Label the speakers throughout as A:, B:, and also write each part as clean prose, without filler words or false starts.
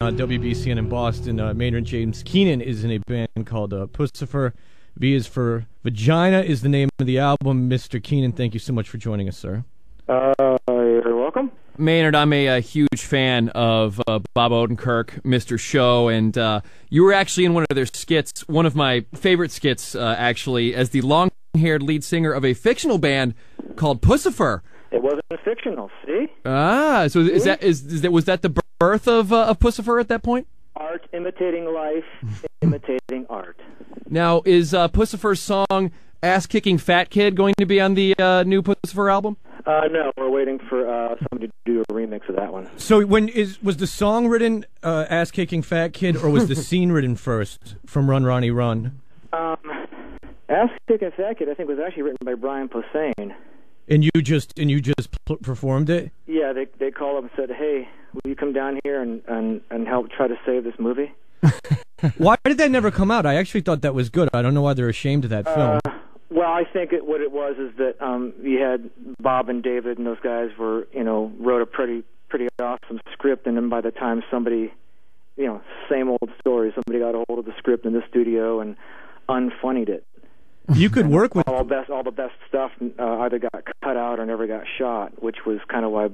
A: WBCN in Boston. Maynard James Keenan is in a band called Puscifer. V is for Vagina is the name of the album. Mr. Keenan, thank you so much for joining us, sir.
B: You're welcome.
C: Maynard, I'm a huge fan of Bob Odenkirk, Mr. Show, and you were actually in one of their skits, one of my favorite skits, actually, as the long-haired lead singer of a fictional band called Puscifer.
B: It wasn't fictional, see?
C: Ah, so was that the birth of Puscifer at that point?
B: Art imitating life, imitating art.
C: Now, is Puscifer's song "Ass-Kicking Fat Kid" going to be on the new Puscifer album?
B: No, we're waiting for somebody to do a remix of that one.
A: So was the song written Ass-Kicking Fat Kid, or was the scene written first from Run Ronnie Run?
B: Ass-Kicking Fat Kid, I think, was actually written by Brian Posehn.
A: And you just performed it?
B: Yeah, they called up and said, "Hey, will you come down here and help try to save this movie?"
A: Why did that never come out? I actually thought that was good. I don't know why they're ashamed of that film.
B: Well, I think what it was is that you had Bob and David and those guys wrote a pretty awesome script, and then by the time somebody, same old story, somebody got a hold of the script in the studio and unfunnied it.
A: You could work with
B: all the best stuff either got cut out or never got shot, which was kind of why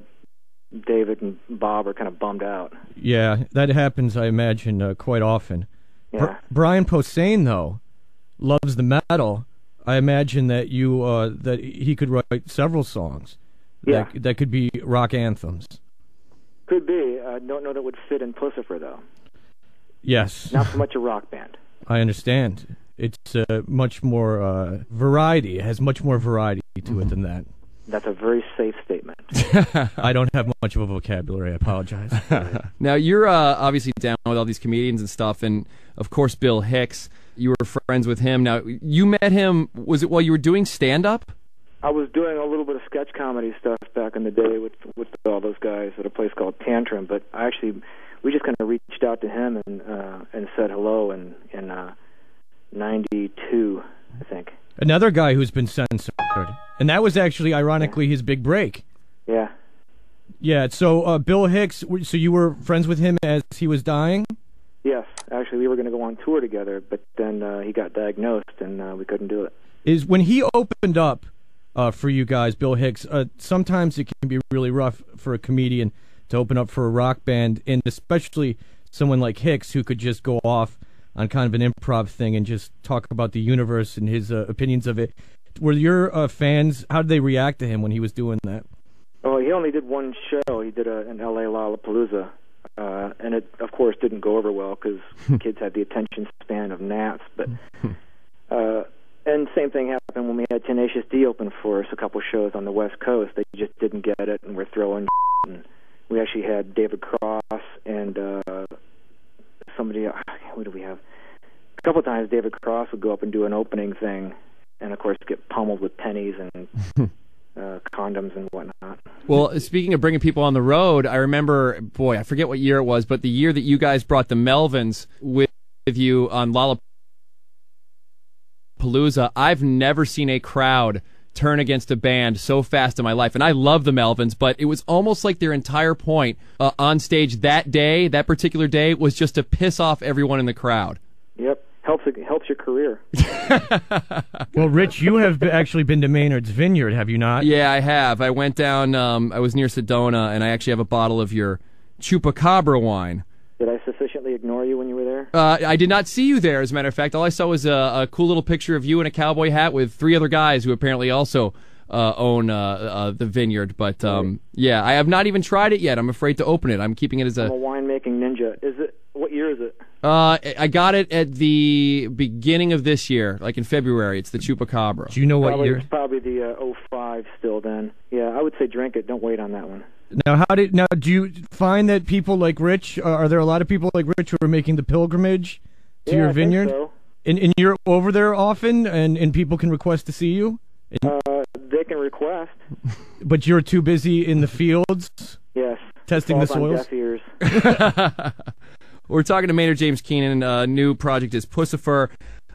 B: David and Bob are kind of bummed out.
A: Yeah, that happens, I imagine, quite often.
B: Yeah.
A: Brian Posehn, though, loves the metal. I imagine that that he could write several songs that could be rock anthems.
B: Could be. I don't know that would fit in Puscifer, though.
A: Yes.
B: Not so much a rock band.
A: I understand. It's much more variety. It has much more variety to it than that.
B: That's a very safe statement.
A: I don't have much of a vocabulary. I apologize.
C: Now, you're obviously down with all these comedians and stuff, and, of course, Bill Hicks. You were friends with him. Now, you met him, was it while you were doing stand-up?
B: I was doing a little bit of sketch comedy stuff back in the day with all those guys at a place called Tantrum, but we just kind of reached out to him and said hello in 92, I think.
A: Another guy who's been censored. And that was actually, ironically, his big break.
B: Yeah.
A: Yeah, so Bill Hicks, so you were friends with him as he was dying?
B: Yes. Actually, we were going to go on tour together, but then he got diagnosed, and we couldn't do it.
A: When he opened up for you guys, Bill Hicks, sometimes it can be really rough for a comedian to open up for a rock band, and especially someone like Hicks who could just go off on kind of an improv thing and just talk about the universe and his opinions of it. Were your fans, how did they react to him when he was doing that?
B: Oh, he only did one show. He did an L.A. Lollapalooza, and it, of course, didn't go over well because kids had the attention span of gnats. But and same thing happened when we had Tenacious D open for us a couple shows on the West Coast. They just didn't get it, and we're throwing. And we actually had David Cross and somebody. Who do we have? A couple times, David Cross would go up and do an opening thing, and of course get pummeled with pennies and condoms and whatnot.
C: Well, speaking of bringing people on the road, I remember, I forget what year it was, but the year that you guys brought the Melvins with you on Lollapalooza, I've never seen a crowd turn against a band so fast in my life. And I love the Melvins, but it was almost like their entire point on stage that particular day, was just to piss off everyone in the crowd.
B: Yep. Helps your career.
A: Well, Rich, you have actually been to Maynard's Vineyard, have you not?
C: Yeah, I have. I went down, I was near Sedona, and I actually have a bottle of your Chupacabra wine.
B: Did I sufficiently ignore you when you were there?
C: I did not see you there, as a matter of fact. All I saw was a cool little picture of you in a cowboy hat with 3 other guys who apparently also own the vineyard. But, yeah, I have not even tried it yet. I'm afraid to open it. I'm keeping it as
B: I'm a winemaking ninja. What year is it?
C: I got it at the beginning of this year, like in February. It's the Chupacabra.
A: Do you know what year?
B: It's probably the 05 still then. Yeah, I would say drink it. Don't wait on that one.
A: Now, do you find that people like Rich, are there a lot of people like Rich who are making the pilgrimage to your vineyard?
B: Think so.
A: And you're over there often, and people can request to see you?
B: They can request.
A: But you're too busy in the fields?
B: Yes.
A: Testing the soils?
B: On deaf ears.
C: We're talking to Maynard James Keenan. New project is Puscifer.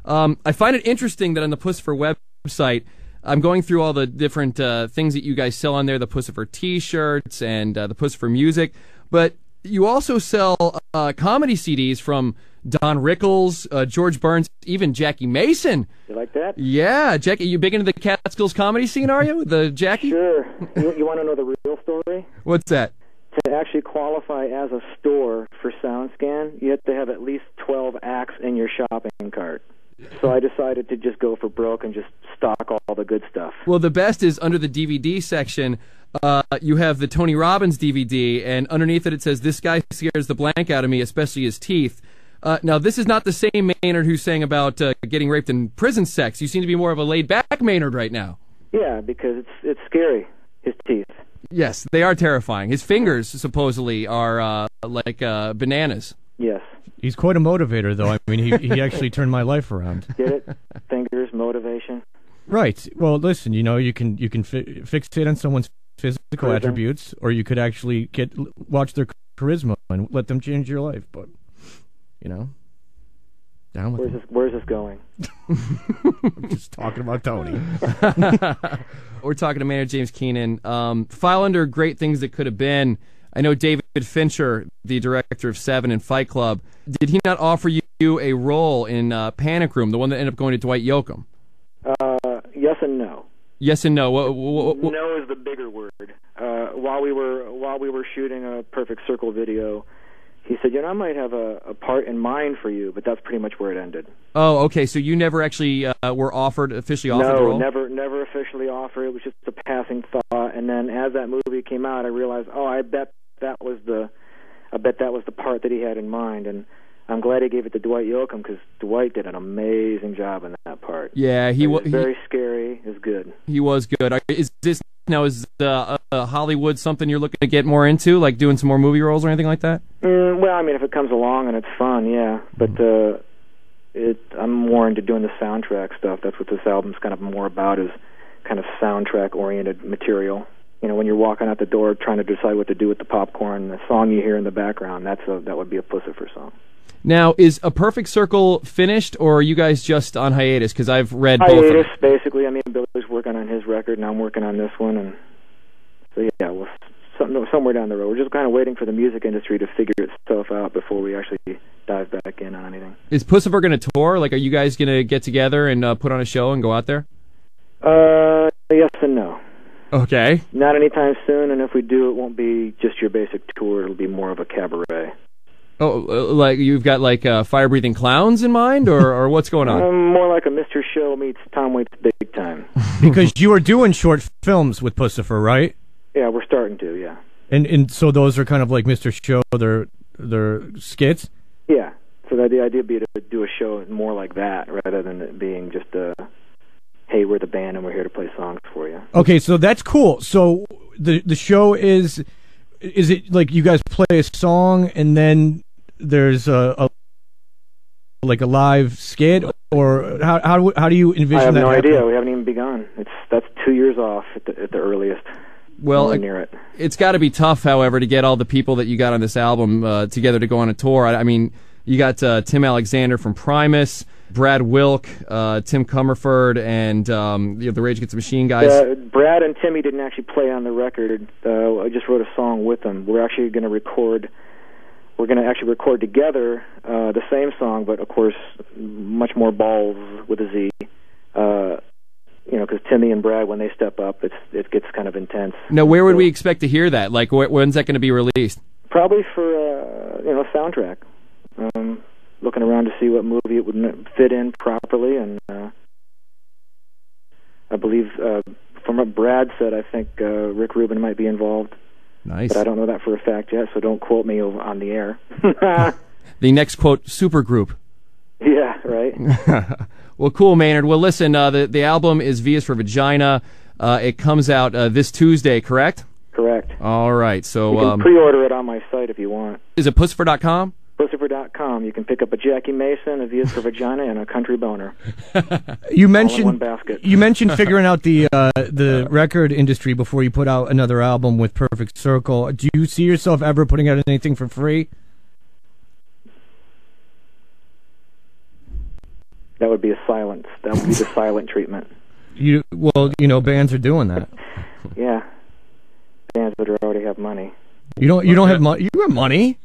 C: I find it interesting that on the Puscifer website, I'm going through all the different things that you guys sell on there, the Puscifer T-shirts and the Puscifer music, but You also sell comedy CDs from Don Rickles, George Burns, even Jackie Mason.
B: You like that?
C: Yeah, Jackie, you big into the Catskills comedy scene, are you? The Jackie?
B: Sure. You want to know the real story?
C: What's that?
B: To actually qualify as a store for SoundScan, you have to have at least 12 acts in your shopping cart. So I decided to just go for broke and just stock all the good stuff.
C: Well, the best is under the DVD section, you have the Tony Robbins DVD, and underneath it says, "This guy scares the blank out of me, especially his teeth." Now, this is not the same Maynard who sang about getting raped in prison sex. You seem to be more of a laid-back Maynard right now.
B: Yeah, because it's scary, his teeth.
C: Yes, they are terrifying. His fingers, supposedly, are like bananas.
B: Yes.
A: He's quite a motivator, though. I mean, he actually turned my life around.
B: Get it? Fingers, motivation.
A: Right. Well, listen, you know, you can fixate on someone's physical attributes, or you could actually watch their charisma and let them change your life. But, you know, down with it.
B: Where's this going?
A: I'm just talking about Tony.
C: We're talking to Maynard James Keenan. File under Great Things That Could Have Been. I know David Fincher, the director of Seven and Fight Club, did he not offer you a role in Panic Room, the one that ended up going to Dwight Yoakam?
B: Yes and no.
C: Yes and no.
B: No is the bigger word. While we were shooting a Perfect Circle video, he said, "You know, I might have a part in mind for you," but that's pretty much where it ended.
C: Oh, okay. So you never actually were officially offered the role?
B: No, never officially offered. It was just a passing thought. And then as that movie came out, I realized, I bet that was the part that he had in mind. And I'm glad he gave it to Dwight Yoakam, because Dwight did an amazing job in that part.
C: Yeah, he was
B: very scary. It was good.
C: He was good. Is Hollywood something you're looking to get more into, like doing some more movie roles or anything like that?
B: Well, I mean, if it comes along and it's fun, yeah. But I'm more into doing the soundtrack stuff. That's what this album's kind of more about, is kind of soundtrack-oriented material. You know, when you're walking out the door trying to decide what to do with the popcorn, the song you hear in the background, that would be a Puscifer song.
C: Now, is A Perfect Circle finished, or are you guys just on hiatus? Because I've read both of them.
B: Hiatus, basically. I mean, Billy's working on his record, and I'm working on this one, and so yeah, well, somewhere down the road. We're just kind of waiting for the music industry to figure itself out before we actually dive back in on anything.
C: Is Puscifer going to tour? Like, are you guys going to get together and put on a show and go out there?
B: Yes and no.
C: Okay.
B: Not anytime soon, and if we do, it won't be just your basic tour. It'll be more of a cabaret.
C: Oh, like you've got like fire-breathing clowns in mind, or what's going on?
B: More like a Mr. Show meets Tom Waits Big Time.
A: Because you are doing short films with Puscifer, right?
B: Yeah, we're starting to, yeah.
A: And so those are kind of like Mr. Show, they're skits?
B: Yeah. So the idea would be to do a show more like that, rather than it being just hey, we're the band and we're here to play songs for you. Okay,
A: so that's cool. So the show is it like you guys play a song and then there's a live skit, or how do you envision that?
B: I have no
A: happening?
B: idea. We haven't even begun. That's 2 years off at the earliest.
C: Well,
B: near it.
C: It's got to be tough, however, to get all the people that you got on this album together to go on a tour. I mean, you got Tim Alexander from Primus, Brad Wilk, Tim Comerford, and the Rage Against the Machine guys.
B: Brad and Timmy didn't actually play on the record. I just wrote a song with them. We're actually going to record. We're going to actually record together the same song, but of course, much more balls with a Z. Because Timmy and Brad, when they step up, it gets kind of intense.
C: Now, where would we expect to hear that? Like, when's that going to be released?
B: Probably for soundtrack. Looking around to see what movie it would fit in properly, and I believe from what Brad said, I think Rick Rubin might be involved.
C: Nice.
B: But I don't know that for a fact yet, so don't quote me on the air.
C: The next, quote, supergroup.
B: Yeah, right.
C: Well, cool, Maynard. Well, listen, the album is V is for Vagina. It comes out this Tuesday, correct?
B: Correct.
C: All right. So
B: you can pre-order it on my site if you want.
C: Is it Puscifer.com?
B: Puscifer.com. You can pick up a Jackie Mason, a V is for Vagina, and a Country Boner.
A: You
B: mentioned all in one basket.
A: You mentioned figuring out the record industry before you put out another album with Perfect Circle. Do you see yourself ever putting out anything for free?
B: That would be a silence. That would be the silent treatment.
A: Bands are doing that.
B: Yeah. Bands that already have money.
A: You don't have money. You have money.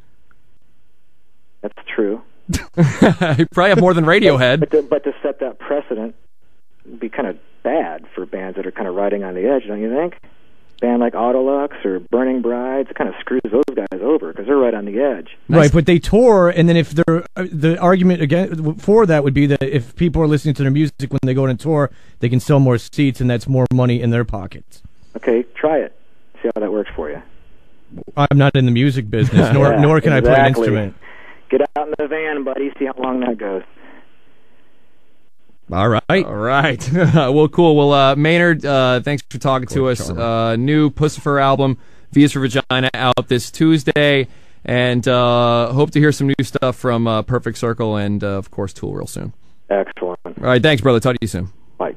B: That's true.
C: You probably have more than Radiohead.
B: But to set that precedent would be kind of bad for bands that are kind of riding on the edge, don't you think? Band like Autolux or Burning Brides, it kind of screws those guys over because they're right on the edge.
A: Right, but they tour, and then if they're the argument again for that would be that if people are listening to their music when they go on tour, they can sell more seats, and that's more money in their pockets.
B: Okay, try it. See how that works for you.
A: I'm not in the music business, nor can I play an instrument.
B: Get out in the van, buddy. See how long that goes.
A: All right.
C: Well, cool. Well, Maynard, thanks for talking to us. New Puscifer album, V's for Vagina, out this Tuesday. And hope to hear some new stuff from Perfect Circle and, of course, Tool real soon.
B: Excellent.
C: All right. Thanks, brother. Talk to you soon.
B: Bye.